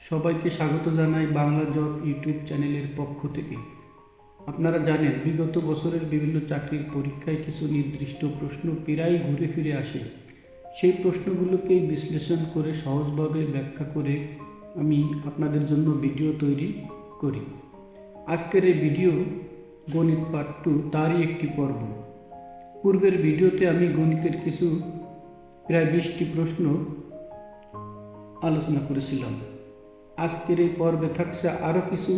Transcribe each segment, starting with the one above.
সবাইকে স্বাগত জানাই বাংলা জব ইউটিউব চ্যানেলের পক্ষ থেকে। আপনারা জানেন বিগত বছরের বিভিন্ন চাকরির পরীক্ষায় কিছু নির্দিষ্ট প্রশ্ন প্রায় ঘুরে ফিরে আসে। সেই প্রশ্নগুলোকেই বিশ্লেষণ করে সহজভাবে ব্যাখ্যা করে আমি আপনাদের জন্য ভিডিও তৈরি করি। আজকের এই ভিডিও গণিত পার্ট 2 তারই একটি পর্ব। পূর্বের ভিডিওতে আমি গণিতের কিছু প্রায় 20টি প্রশ্ন আলোচনা করেছিলাম। আজকের এই পর্বে থাকছে আরও কিছু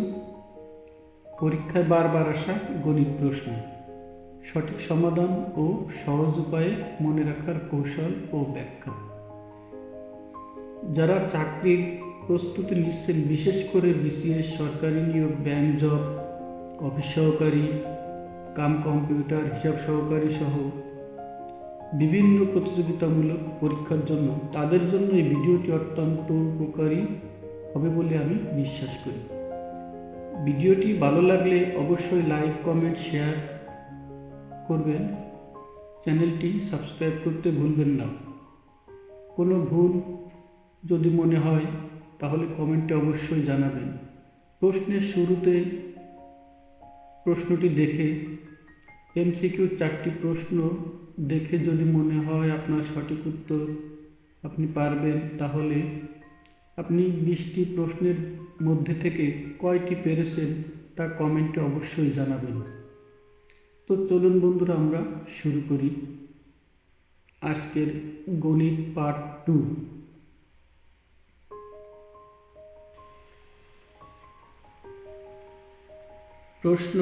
পরীক্ষায় বারবার আসা গণিত প্রশ্ন, সঠিক সমাধান ও সহজ উপায়ে মনে রাখার কৌশল ও ব্যাখ্যা। যারা চাকরির প্রস্তুতি নিচ্ছেন, বিশেষ করে বিসিএস, সরকারি নিয়োগ, ব্যাংক জব, অফিস সহকারী, কম্পিউটার, হিসাব সহকারী সহ বিভিন্ন প্রতিযোগিতামূলক পরীক্ষার জন্য, তাদের জন্য এই ভিডিওটি অত্যন্ত উপকারী হবে বলে আমি বিশ্বাস করি। ভিডিওটি ভালো লাগলে অবশ্যই লাইক, কমেন্ট, শেয়ার করবেন। চ্যানেলটি সাবস্ক্রাইব করতে ভুলবেন না। কোনো ভুল যদি মনে হয় তাহলে কমেন্টে অবশ্যই জানাবেন। প্রশ্নের শুরুতে প্রশ্নটি দেখে এমসিকিউ 4টি প্রশ্ন দেখে যদি মনে হয় আপনার সঠিক উত্তর আপনি পারবেন, তাহলে আপনি 20টি প্রশ্নের মধ্যে থেকে কয়টি পেরেছেন তা কমেন্টে অবশ্যই জানাবেন। তো চলুন বন্ধুরা, আমরা শুরু করি আজকের গণিত পার্ট 2। প্রশ্ন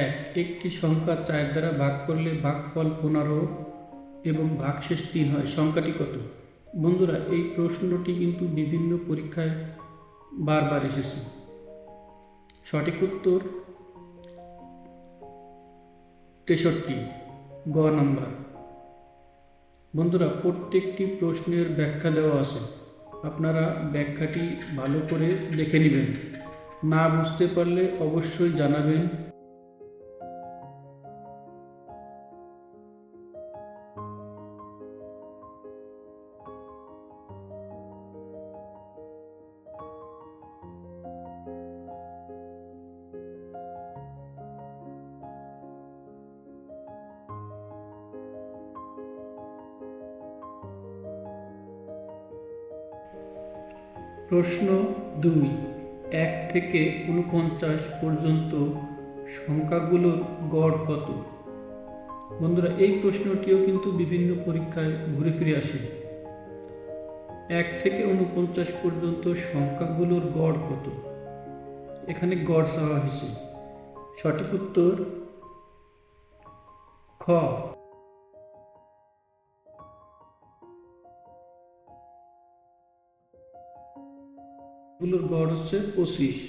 1, একটি সংখ্যা 4 দ্বারা ভাগ করলে ভাগফল 15 এবং ভাগশেষ 3 হয়, সংখ্যাটি কত? বন্ধুরা, এই প্রশ্নটি কিন্তু বিভিন্ন পরীক্ষায় বারবার এসেছে। সঠিক উত্তর 63, গ নাম্বার। বন্ধুরা, প্রত্যেকটি প্রশ্নের ব্যাখ্যা দেওয়া আছে, আপনারা ব্যাখ্যাটি ভালো করে দেখে নেবেন। না বুঝতে পারলে অবশ্যই জানাবেন। প্রশ্ন 2, 1 থেকে 49 পর্যন্ত সংখ্যাগুলোর গড় কত? বন্ধুরা, এই প্রশ্নটিও কিন্তু বিভিন্ন পরীক্ষায় ঘুরে ফিরে আসে। 1 থেকে 49 পর্যন্ত সংখ্যাগুলোর গড় কত? এখানে গড় চাওয়া হয়েছে। সঠিক উত্তর খ। গুলোর গড় হচ্ছে 25।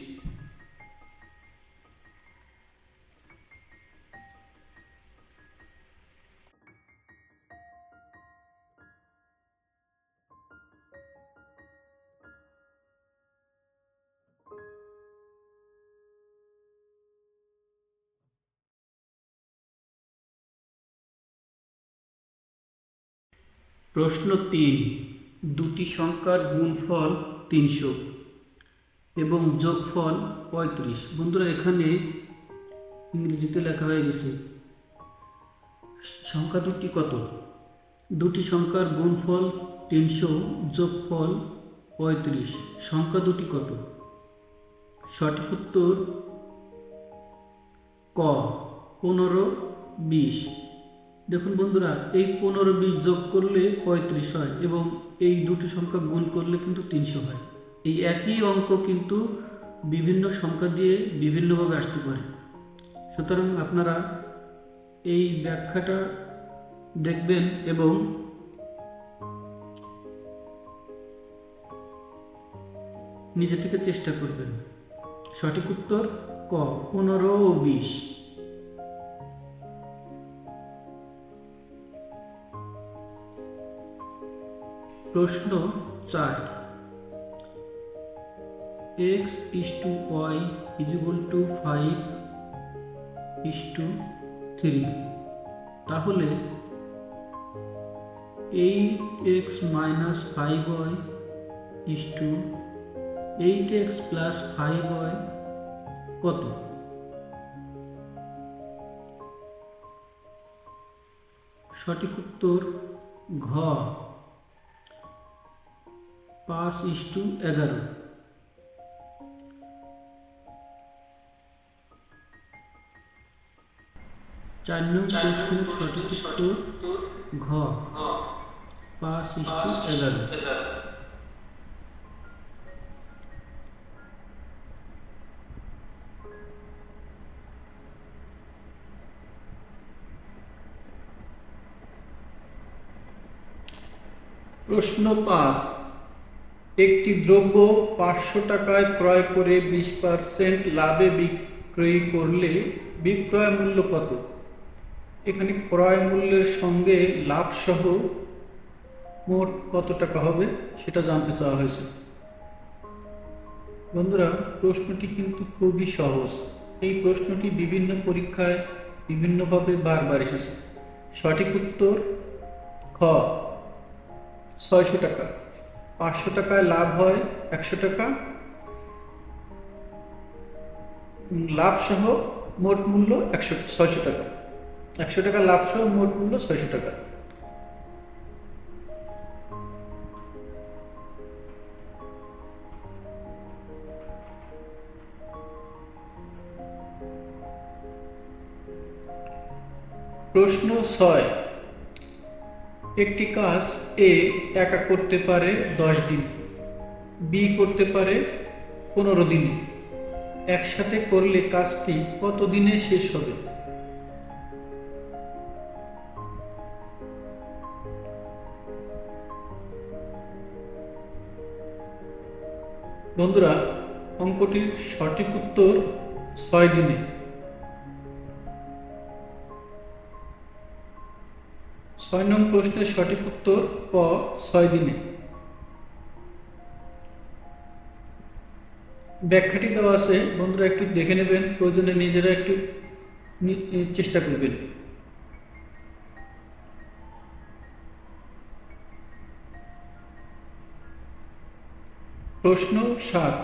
প্রশ্ন 3, দুটি সংখ্যার গুণফল 300 এবং যোগফল 35। বন্ধুরা, এখানে ইংরেজিতে লেখা হয়ে গেছে। সংখ্যা দুটি কত? দুটি সংখ্যার গুণফল 300, যোগফল 35, সংখ্যা দুটি কত? সঠিক উত্তর ক, 15, 20। দেখুন বন্ধুরা, এই 15, 20 যোগ করলে 35 হয় এবং এই দুটি সংখ্যা গুণ করলে কিন্তু 300 হয়। এই একই অঙ্ক কিন্তু বিভিন্ন সংখ্যা দিয়ে বিভিন্নভাবে আসতে পারে। সুতরাং আপনারা এই ব্যাখ্যাটা দেখবেন এবং নিজে থেকে চেষ্টা করবেন। সঠিক উত্তর ক, 15 ও 20। প্রশ্ন 4, x/y = 5:3, তাহলে 8x - 5y 8x+5y কত? সঠিক উত্তর ঘ 5:11। 4 নং প্রশ্নের সঠিক উত্তর ঘ 5:11। প্রশ্ন 5, একটি দ্রব্য 500 টাকায় ক্রয় করে 20% লাভে বিক্রয় করলে বিক্রয় মূল্য কত? এখানে ক্রয় মূল্যের সঙ্গে লাভ সহ মোট কত টাকা হবে সেটা জানতে চাওয়া হয়েছে। বন্ধুরা, প্রশ্নটি কিন্তু খুবই সহজ। এই প্রশ্নটি বিভিন্ন পরীক্ষায় বিভিন্নভাবে বারবার এসেছে। সঠিক উত্তর খ 600 টাকা। 500 টাকায় লাভ হয় 100 টাকা, লাভ সহ মোট মূল্য 600 টাকা। 100 টাকা লাভ সহ মোট মূল্য 600 টাকা। প্রশ্ন 6, একটি কাজ এ একা করতে পারে 10 দিন, বি করতে পারে 15 দিনে। একসাথে করলে কাজটি কত দিনে শেষ হবে? বন্ধুরা, অঙ্কটির সঠিক উত্তর 6 দিনে। 6 নং প্রশ্নের সঠিক উত্তর ক 6 দিনে। ব্যাখ্যাটি দেওয়া আছে, বন্ধুরা একটু দেখে নেবেন, প্রয়োজনে নিজেরা একটু চেষ্টা করবেন। প্রশ্ন 7,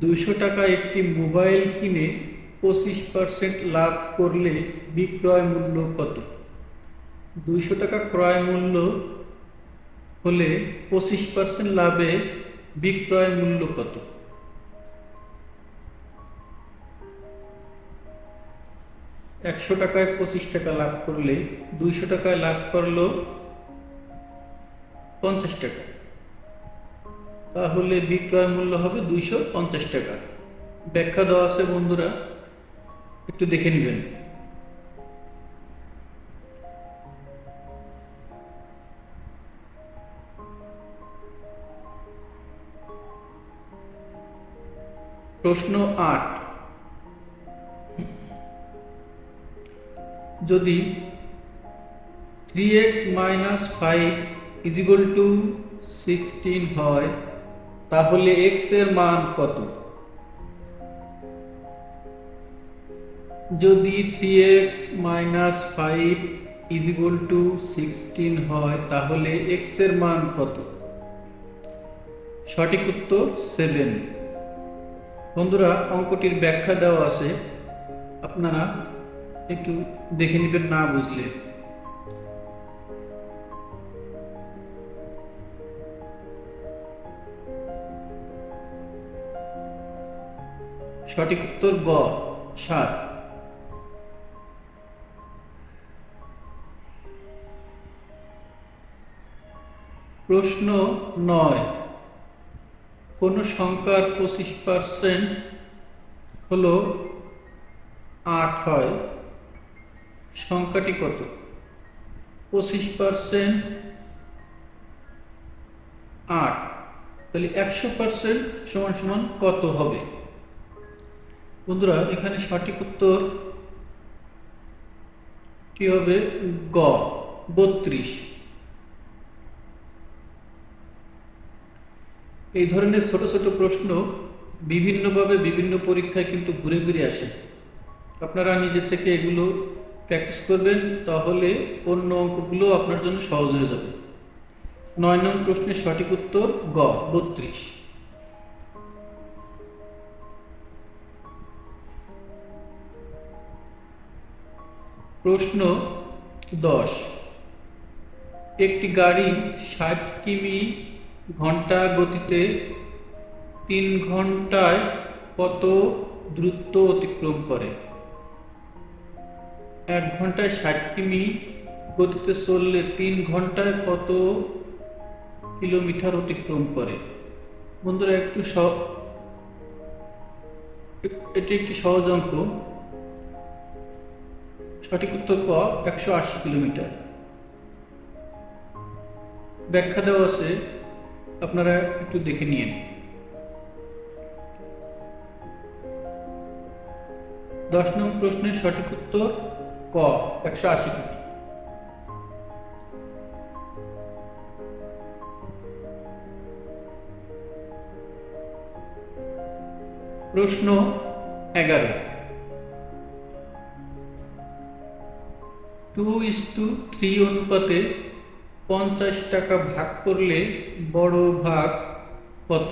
200 টাকা একটি মোবাইল কিনে 25% লাভ করলে বিক্রয় মূল্য কত? 200 টাকা ক্রয় মূল্য হলে 25% লাভে বিক্রয় মূল্য কত? একশো টাকায় 25 টাকা লাভ করলে 200 টাকায় লাভ করলো 50 টাকা, তাহলে বিক্রয় মূল্য হবে 250 টাকা। ব্যাখ্যা দেওয়া আছে, বন্ধুরা একটু দেখে নেবেন। প্রশ্ন 8, যদি 3x - 5 = 16 হয়, তাহলে x এর মান কত? যদি 3x - 5 = 16 হয়, তাহলে x এর মান কত? সঠিক উত্তর 7। বন্ধুরা, অঙ্কটির ব্যাখ্যা দেওয়া আছে, আপনারা একটু দেখে নেবেন না বুঝলে। সঠিক উত্তর গ 7। প্রশ্ন 9, কোন সংখ্যার 25% হলো 8 হয়, সংখ্যাটি কত? 25% 8, তাহলে 100% সমান কত হবে? বন্ধুরা, এখানে সঠিক উত্তর কি হবে? গ 32। এই ধরনের ছোট ছোট প্রশ্ন বিভিন্নভাবে বিভিন্ন পরীক্ষায় কিন্তু ঘুরে ঘুরে আসে। আপনারা নিজের থেকে এগুলো প্র্যাকটিস করবেন, তাহলে অন্য অঙ্কগুলো আপনার জন্য সহজ হয়ে যাবে। 9 নং প্রশ্নের সঠিক উত্তর গ 32। প্রশ্ন 10, একটি গাড়ি 60 কিমি ঘন্টা গতিতে 3 ঘন্টায় কত দ্রুত অতিক্রম করে? 1 ঘন্টায় 60 কিমি গতিতে চললে 3 ঘন্টায় কত কিলোমিটার অতিক্রম করে? বন্ধুরা এটি একটি সহজ অঙ্ক। সঠিক উত্তর ক 180 কিলোমিটার। ব্যাখ্যা দেওয়া আছে, আপনারা একটু দেখে নিন। 10 নং প্রশ্নের সঠিক উত্তর ক 180 কিমি। প্রশ্ন 11, 2:3 অনুপাতে 50 টাকা ভাগ করলে বড় ভাগ কত?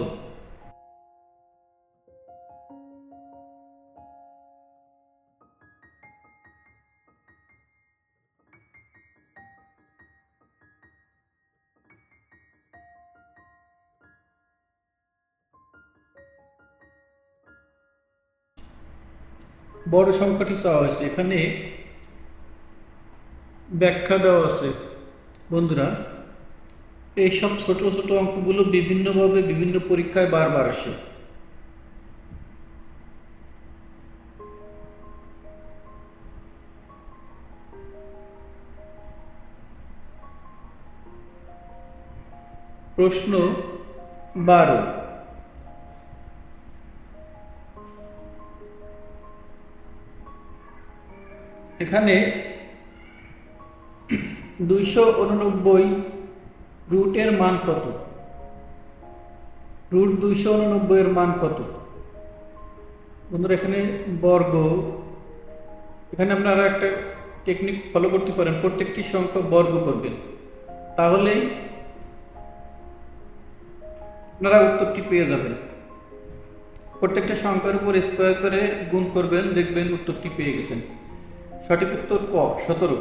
বড় সংখ্যাটি চাওয়া হয়েছে, এখানে ব্যাখ্যা দেওয়া আছে। বন্ধুরা, এইসব ছোট ছোট অঙ্কগুলো বিভিন্নভাবে বিভিন্ন পরীক্ষায় বারবার আসে। প্রশ্ন 12, এখানে 289 রুটের মান কত? রুট 289 এর মান কত? বন্ধুরা, এখানে বর্গ, এখানে আপনারা একটা টেকনিক ফলো করতে পারেন, প্রত্যেকটি সংখ্যা বর্গ করবেন, তাহলেই আপনারা উত্তরটি পেয়ে যাবেন। প্রত্যেকটা সংখ্যার উপর স্কোয়ার করে গুণ করবেন, দেখবেন উত্তরটি পেয়ে গেছেন। সঠিক উত্তর ক 17।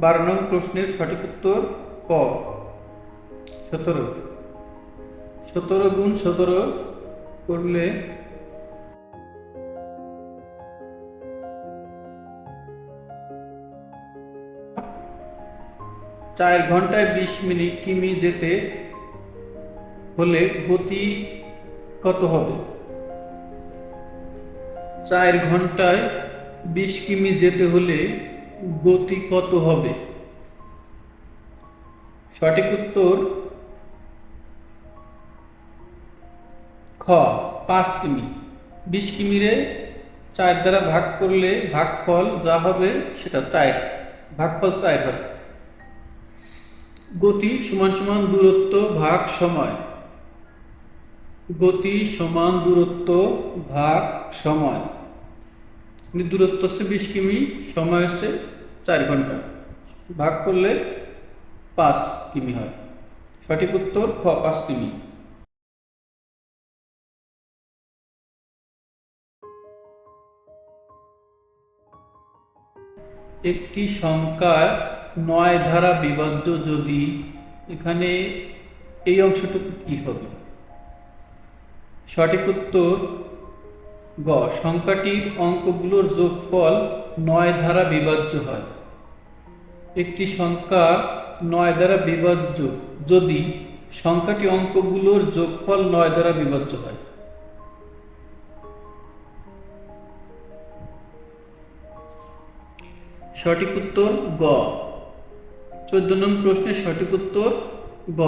12 নং প্রশ্নের সঠিক উত্তর ক 17। 17 গুণ 17 করলে 4 ঘন্টায় 20 মিনিট কিমি যেতে হলে গতি কত হবে? 4 ঘন্টায় 20 কিমি যেতে হলে গতি কত হবে? সঠিক উত্তর খ 5 কিমি। 20 কিমিরে 4 দ্বারা ভাগ করলে ভাগফল যা হবে সেটা 4, ভাগফল 4 হয়। গতি সমান সমান দূরত্ব ভাগ সময়। গতি সমান দূরত্ব ভাগ সময়। দূরত্ব হচ্ছে 20 কিমি, সময় হচ্ছে 4 ঘন্টা, ভাগ করলে 5 কিমি হয়। সঠিক উত্তর খ 5 কিমি। একটি সংখ্যার 9 দ্বারা বিভাজ্য যদি, এখানে এই অংশটুকু কি হবে? সঠিক উত্তর গ সংখ্যাটির অঙ্কগুলোর যোগফল 9 দ্বারা বিভাজ্য হয়। একটি সংখ্যা 9 দ্বারা বিভাজ্য যদি সংখ্যাটি অঙ্কগুলোর যোগফল 9 দ্বারা বিভাজ্য হয়। সঠিক উত্তর গ 14 নং প্রশ্নের সঠিক উত্তর গ।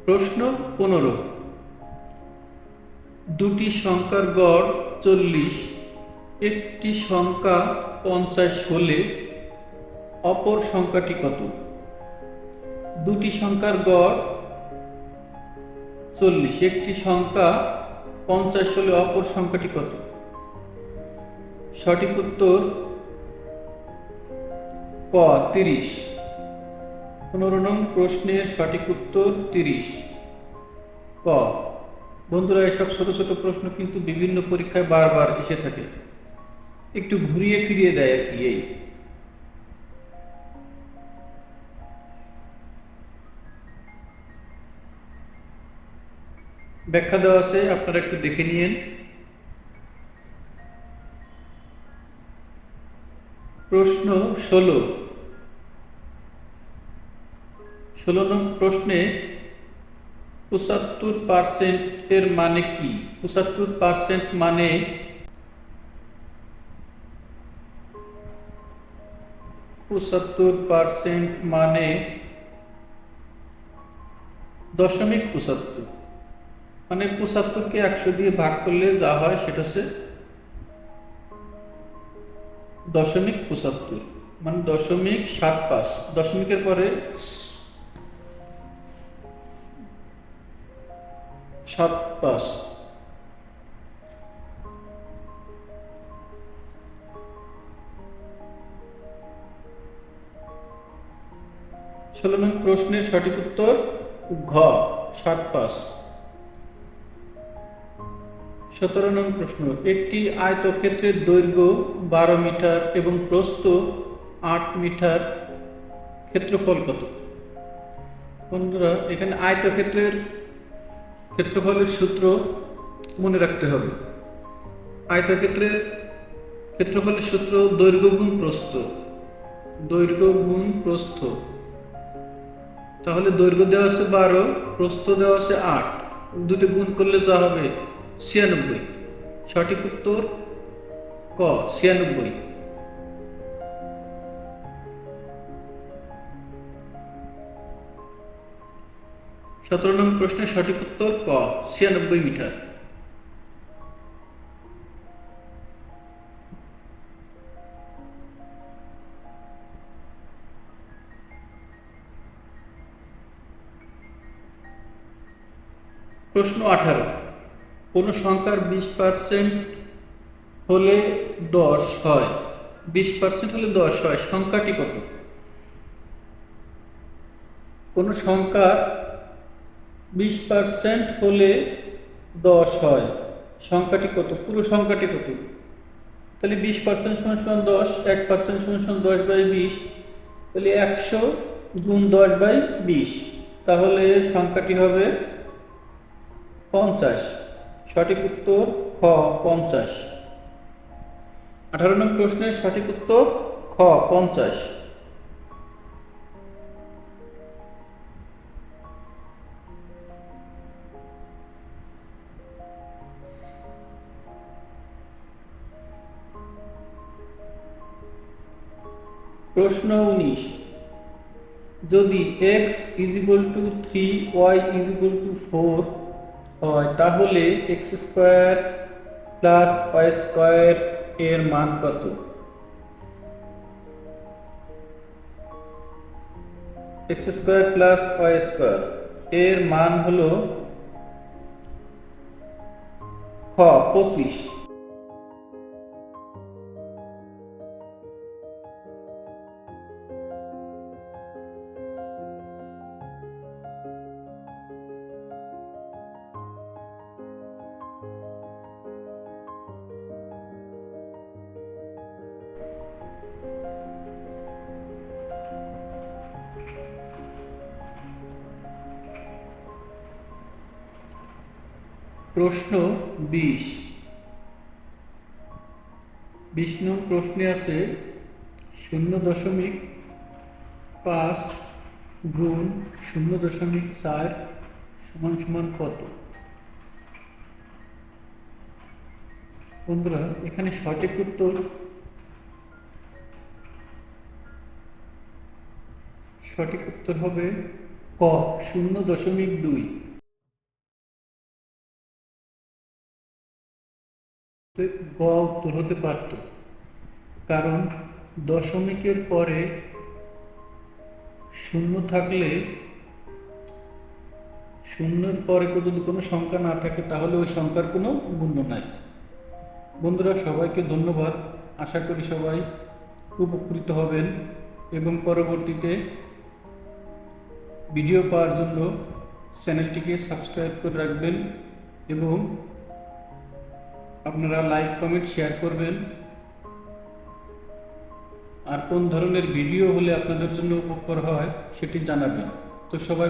প্রশ্ন 15, দুটি সংখ্যার গড় 40, একটি সংখ্যা 50 হলে অপর সংখ্যাটি কত? দুটি সংখ্যার গড় 40, একটি সংখ্যা 50 হলে অপর সংখ্যাটি কত? সঠিক উত্তর ক 30। 15 নং প্রশ্নের সঠিক উত্তর 30 ক। বন্ধুরা, এসব ছোট ছোট প্রশ্ন কিন্তু বিভিন্ন পরীক্ষায় বারবার এসে থাকে, একটু ঘুরিয়ে ফিরিয়ে দেয় আর কি। এই ব্যাখ্যা দেওয়া আছে, আপনারা একটু দেখে নিন। প্রশ্ন 16 নং প্রশ্নে 75% এর মানে কি? 75% মানে দশমিক 75, মানে 75কে 100 দিয়ে ভাগ করলে যা হয় সেটা হচ্ছে দশমিক 75, মানে 0.75। দশমিকের পরে 75। 16 নং প্রশ্নের সঠিক উত্তর ঘ 75। 17 নং প্রশ্ন, একটি আয়তক্ষেত্রের দৈর্ঘ্য 12 মিটার এবং প্রস্থ 8 মিটার, ক্ষেত্রফল কত? বন্ধুরা, এখানে আয়তক্ষেত্রের ক্ষেত্রফলের সূত্র মনে রাখতে হবে। আয়তক্ষেত্রের ক্ষেত্রফলের সূত্র দৈর্ঘ্য গুণ প্রস্থ। দৈর্ঘ্য গুণ প্রস্থ, তাহলে দৈর্ঘ্য দেওয়া আছে 12, প্রস্থ দেওয়া আছে 8, দুটো গুণ করলে যা হবে 96। সঠিক উত্তর ক 96। 17 নং প্রশ্নের সঠিক উত্তর ক 96 মিটার। প্রশ্ন 18, কোন সংখ্যার 20% হলে 10 হয়? 20% হলে 10 হয়, সংখ্যাটি কত? কোন সংখ্যার 20% হলে 10 হয়, সংখ্যাটি কত? পুরো সংখ্যাটি কত? তাহলে 20% সমান 10, 1% সমান 10/20, তাহলে 100 গুণ 10/20, তাহলে সংখ্যাটি হবে 50। সঠিক উত্তর খ 50। 18 নং প্রশ্নের সঠিক উত্তর খ 50। প্রশ্ন 19, যদি x = 3, y = 4 হয়, তাহলে x² + y² এর মান কত? x² + y² এর মান হলো খ 25। প্রশ্ন 20, 20 নং প্রশ্নে আছে 0.5 গুণ 0.4 সমান কত? বন্ধুরা, এখানে সঠিক উত্তর হবে ক 0.2। গ উত্তর হতে পারত, কারণ দশমিকের পরে 0 থাকলে শূন্যের পরে যদি কোনো সংখ্যা না থাকে তাহলে ওই সংখ্যার কোনো মূল্য নাই। বন্ধুরা, সবাইকে ধন্যবাদ। আশা করি সবাই উপকৃত হবেন এবং পরবর্তীতে ভিডিও পাওয়ার জন্য চ্যানেলটিকে সাবস্ক্রাইব করে রাখবেন এবং আপনারা লাইক, কমেন্ট, শেয়ার করবেন। আর কোন ধরনের ভিডিও হলে আপনাদের জন্য উপকার হয় সেটি জানাবেন। তো সবাই